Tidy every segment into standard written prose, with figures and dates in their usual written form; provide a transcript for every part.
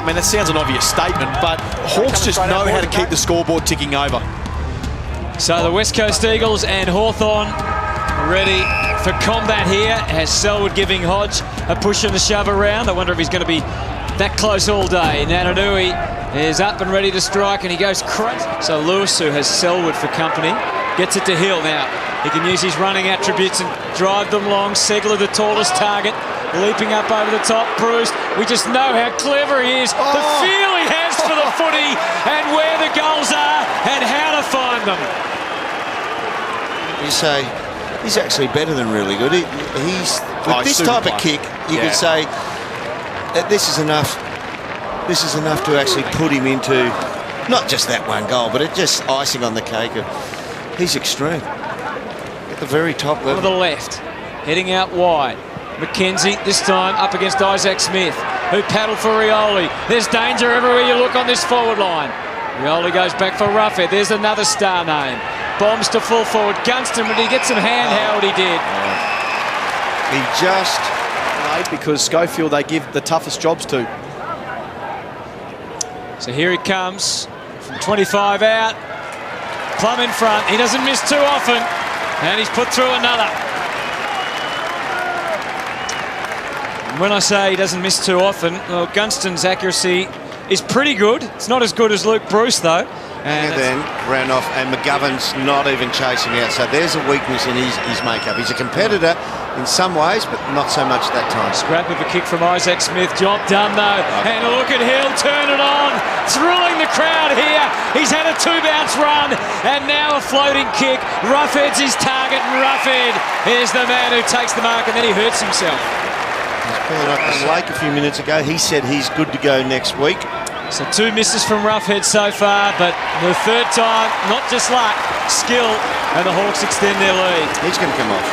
I mean, that sounds an obvious statement, but Hawks just know how to keep the scoreboard ticking over. So the West Coast Eagles and Hawthorn ready for combat here, as Selwood giving Hodge a push and a shove around. I wonder if he's going to be that close all day. Natanui is up and ready to strike, and he goes crazy. So Lewis, who has Selwood for company, gets it to Hill now. He can use his running attributes and drive them long. Segler, the tallest target, leaping up over the top. Bruce, we just know how clever he is. The feel he has for the footy and where the goals are and how to find them. You say he's actually better than really good. He's with this type of kick, you could say that this is enough. This is enough to actually put him into not just that one goal, but it's just icing on the cake. He's extreme at the very top level. To the left, heading out wide. McKenzie this time up against Isaac Smith, who paddled for Rioli. There's danger everywhere you look on this forward line. Rioli goes back for Roughhead. There's another star name. Bombs to full forward. Gunston, but he gets some handheld. He did. He just because Schofield they give the toughest jobs to. So here he comes from 25 out. Plum in front. He doesn't miss too often, and he's put through another. And when I say he doesn't miss too often, well, Gunston's accuracy is pretty good. It's not as good as Luke Bruce, though. And then ran off, and McGovern's not even chasing out. So there's a weakness in his makeup. He's a competitor in some ways, but not so much that time. Scrap of a kick from Isaac Smith. Job done, though. And look at Hill turn it on. Thrilling the crowd here. He's had a two-bounce run, and now a floating kick. Roughhead's his target, and Roughhead is the man who takes the mark, and then he hurts himself. He's pulling up the lake a few minutes ago. He said he's good to go next week. So two misses from Roughhead so far, but the third time, not just luck, skill, and the Hawks extend their lead. He's going to come off.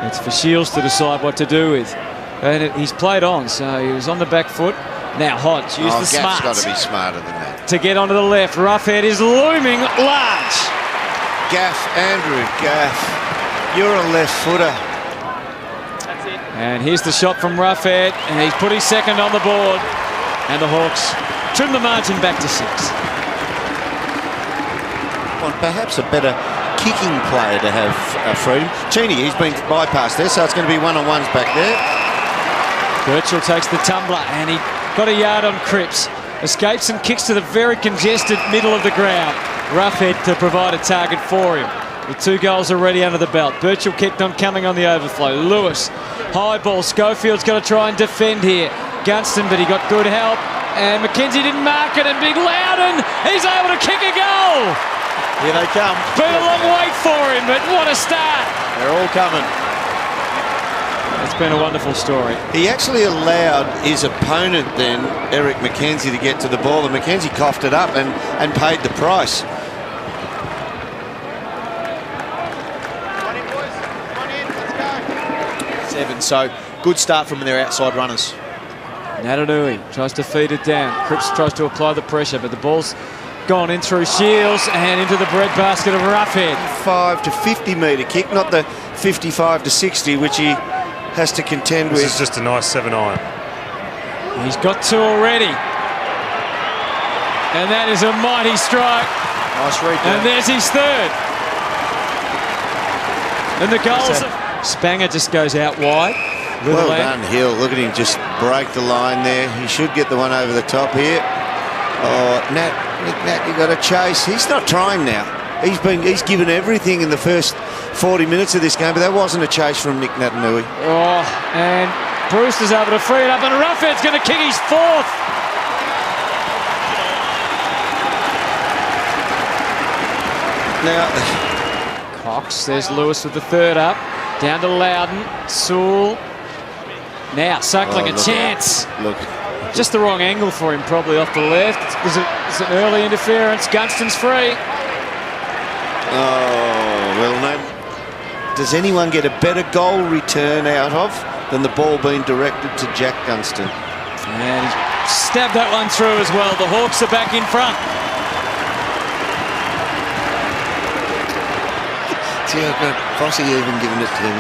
It's for Shields to decide what to do with. And he's played on, so he was on the back foot. Now Hodge used the smarts. Gaff's got to be smarter than that. To get onto the left. Roughhead is looming large. Gaff, Andrew Gaff, you're a left footer. That's it. And here's the shot from Roughhead, and he's put his second on the board. And the Hawks trim the margin back to 6. Well, perhaps a better kicking player to have freedom. Cheney, he's been bypassed there, so it's going to be one-on-ones back there. Birchall takes the tumbler, and he got a yard on Cripps. Escapes and kicks to the very congested middle of the ground. Roughhead to provide a target for him. With 2 goals already under the belt. Birchall kept on coming on the overflow. Lewis, high ball. Schofield's got to try and defend here. Gunston, but he got good help. And McKenzie didn't mark it, and Big Loudon, he's able to kick a goal. Here they come. Been a long wait for him, but what a start. They're all coming. It's been a wonderful story. He actually allowed his opponent then, Eric McKenzie, to get to the ball, and McKenzie coughed it up and paid the price. So good start from their outside runners. Natanui tries to feed it down. Cripps tries to apply the pressure, but the ball's gone in through Shields and into the breadbasket of Roughhead. 5 to 50 metre kick, not the 55 to 60, which he has to contend with. This is just a nice 7-iron. He's got 2 already. And that is a mighty strike. Nice read there. And there's his 3rd. And the goals. Spanger just goes out wide. Well done, Hill. Look at him just break the line there. He should get the one over the top here. Oh, Nick Nat, you got to chase. He's not trying now. He's given everything in the first 40 minutes of this game, but that wasn't a chase from Nick Natanui. Oh, and Brewster's able to free it up, and Roughhead's going to kick his 4th. Now, Cox, there's Lewis with the 3rd up. Down to Loudon. Sewell. Now Suckling a chance. Look. Just the wrong angle for him, probably off the left. It's an early interference. Gunston's free. Oh, well, no. Does anyone get a better goal return out of than the ball being directed to Jack Gunston? And he stabbed that one through as well. The Hawks are back in front. See, I've got Fossey even giving it to him.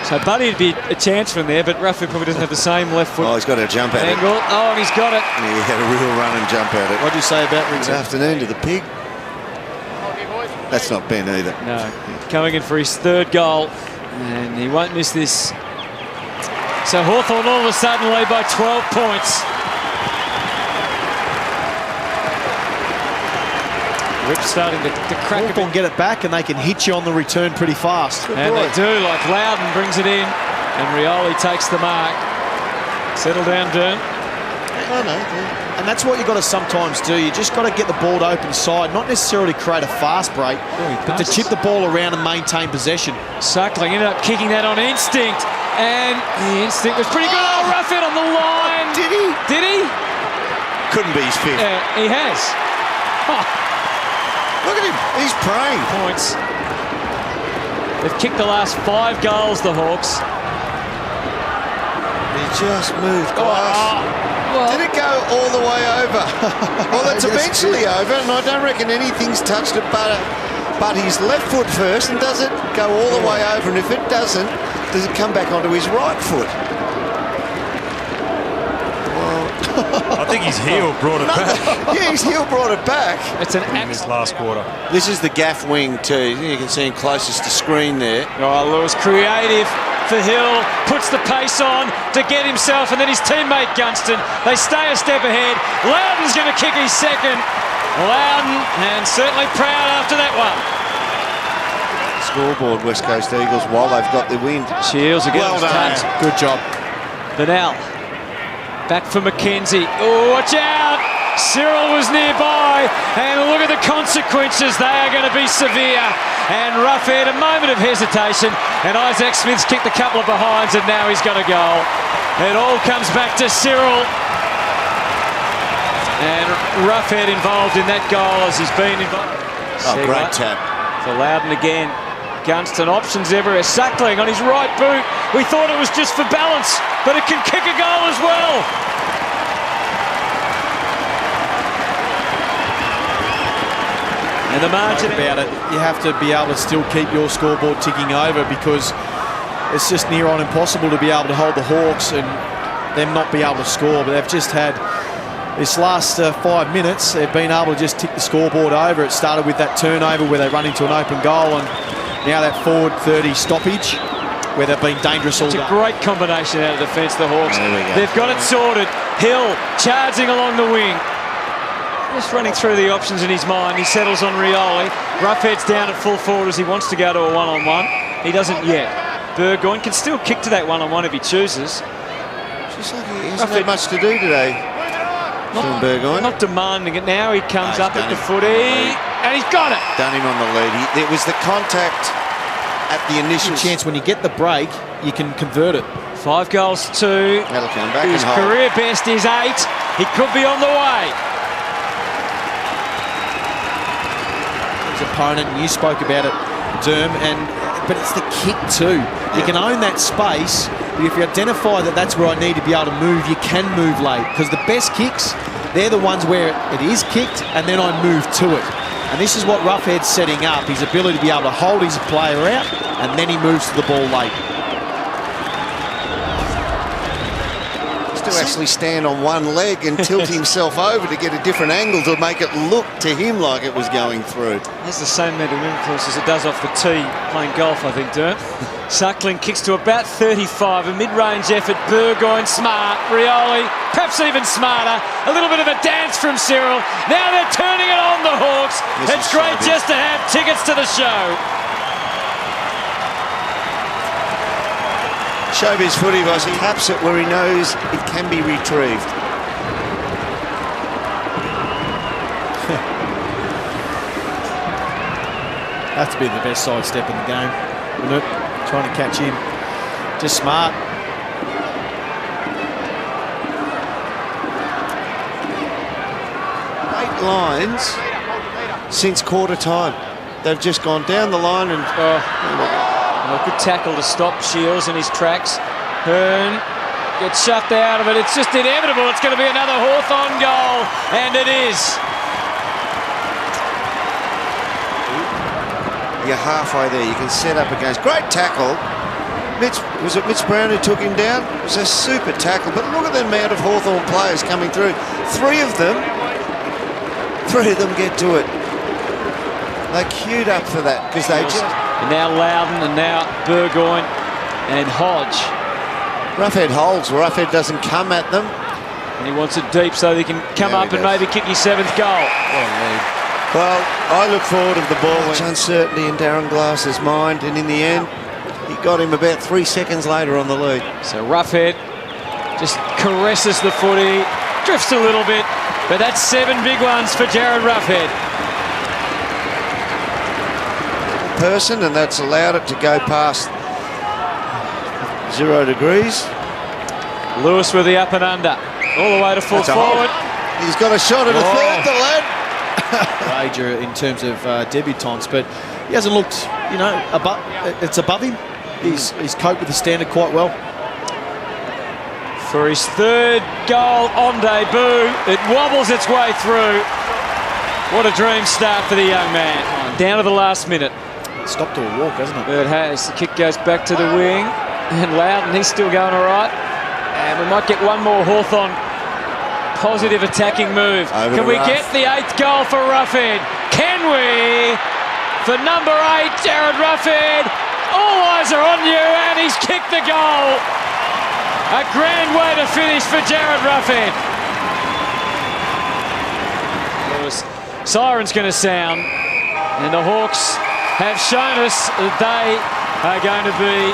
So Buddy'd be a chance from there, but Roughhead probably doesn't have the same left foot. Oh, he's got to jump at angle. it. Oh, and he's got it. Yeah, he had a real run and jump at it. What do you say about Riggs? Good afternoon to the pig. That's not Ben either. No, coming in for his third goal, and he won't miss this. So Hawthorn all of a sudden lead by 12 points. Rip's starting to crack Hawthorn get it back and they can hit you on the return pretty fast. And they do, like Loudon brings it in and Rioli takes the mark. Settle down, Dern. Oh, no. And that's what you've got to sometimes do. You just got to get the ball to open side, not necessarily create a fast break, but to chip the ball around and maintain possession. Suckling ended up kicking that on instinct, and the instinct was pretty good. Oh, Roughhead on the line. Did he? Did he? Couldn't be his fifth. He has. Oh. Look at him. He's praying. Points. They've kicked the last 5 goals, the Hawks. He just moved glass. Well, did it go all the way over? Well, it's eventually over, and I don't reckon anything's touched it but his left foot first, and does it go all the way over? And if it doesn't, does it come back onto his right foot? I think his heel brought it back. Yeah, his heel brought it back. It's an in this last quarter. This is the gaff wing too. You can see him closest to screen there. Oh, Lewis creative for Hill, puts the pace on to get himself and then his teammate Gunston. They stay a step ahead. Loudon's going to kick his second. Loudon, and certainly proud after that one. Scoreboard, West Coast Eagles, while they've got the wind. Shields again. Well done. Good job. Vanel. Back for McKenzie. Oh, watch out! Cyril was nearby, and look at the consequences. They are going to be severe. And Roughhead, a moment of hesitation, and Isaac Smith's kicked a couple of behinds, and now he's got a goal. It all comes back to Cyril. And Roughhead involved in that goal as he's been involved. Oh, great tap. For Loudon again. Gunston options everywhere. Suckling on his right boot. We thought it was just for balance, but it can kick a goal as well. And the margin about it, you have to be able to still keep your scoreboard ticking over, because it's just near on impossible to be able to hold the Hawks and them not be able to score. But they've just had this last 5 minutes, they've been able to just tick the scoreboard over. It started with that turnover where they run into an open goal, and now that forward 30 stoppage where they've been dangerous all day. It's a great combination out of defence, the Hawks. There we go. They've got it sorted. Hill charging along the wing. Just running through the options in his mind. He settles on Rioli. Roughhead's down at full forward as he wants to go to a one-on-one. He doesn't yet. Burgoyne can still kick to that one-on-one if he chooses. Just like he hasn't had much to do today. Not demanding it now. He comes up at the footy, and he's got it. Done him on the lead. There was the contact at the initial chance. When you get the break, you can convert it. 5 goals to that'll come back. His career best is 8. He could be on the way. His opponent, and you spoke about it, Derm, but it's the kick too. You can own that space, but if you identify that that's where I need to be able to move, you can move late, because the best kicks, they're the ones where it is kicked and then I move to it. And this is what Roughhead's setting up, his ability to be able to hold his player out and then he moves to the ball late. To actually stand on one leg and tilt himself over to get a different angle to make it look to him like it was going through. Has the same mental influence as it does off the tee playing golf, I think, Dern. Suckling kicks to about 35, a mid-range effort. Burgoyne smart, Rioli perhaps even smarter. A little bit of a dance from Cyril. Now they're turning it on, the Hawks. It's great just to have tickets to the show. Showbiz footy was, he taps it where he knows it can be retrieved. Have to be the best sidestep in the game, wouldn't it? Trying to catch him. Just smart. Eight lines since quarter time. They've just gone down the line and... good tackle to stop Shields in his tracks. Hearn gets shoved out of it. It's just inevitable. It's going to be another Hawthorn goal, and it is. You're halfway there. You can set up against. Great tackle. Was it Mitch Brown who took him down? It was a super tackle, but look at the amount of Hawthorn players coming through. Three of them get to it. They queued up for that because they just... And now Loudon, and now Burgoyne and Hodge. Roughhead holds. Roughhead doesn't come at them. And he wants it deep so they can come up and maybe kick his 7th goal. Well, I look forward to the ball. Much uncertainty in Darren Glass's mind, and in the end, he got him about 3 seconds later on the lead. So Roughhead just caresses the footy, drifts a little bit, but that's 7 big ones for Jared Roughhead. Person, and that's allowed it to go past 0 degrees. Lewis with the up and under, all the way to full forward. He's got a shot at a third, the lad. Major in terms of debutants, but he hasn't looked, you know, it's above him. He's coped with the standard quite well. For his 3rd goal on debut, it wobbles its way through. What a dream start for the young man. Down to the last minute. Stopped to a walk, hasn't it? It has. The kick goes back to the wing, and Loudon, he's still going all right. And we might get one more Hawthorn positive attacking move. Can we get the 8th goal for Roughhead? Can we? For number 8, Jared Roughhead. All eyes are on you, and he's kicked the goal. A grand way to finish for Jared Roughhead. Siren's going to sound, and the Hawks have shown us that they are going to be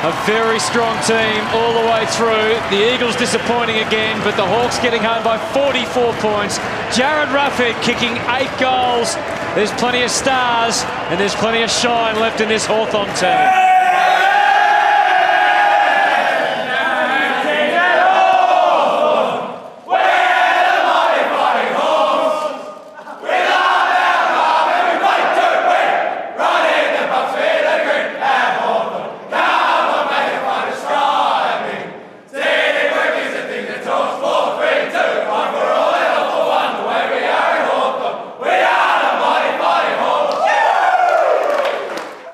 a very strong team all the way through. The Eagles disappointing again, but the Hawks getting home by 44 points. Jared Roughhead kicking 8 goals. There's plenty of stars and there's plenty of shine left in this Hawthorn team.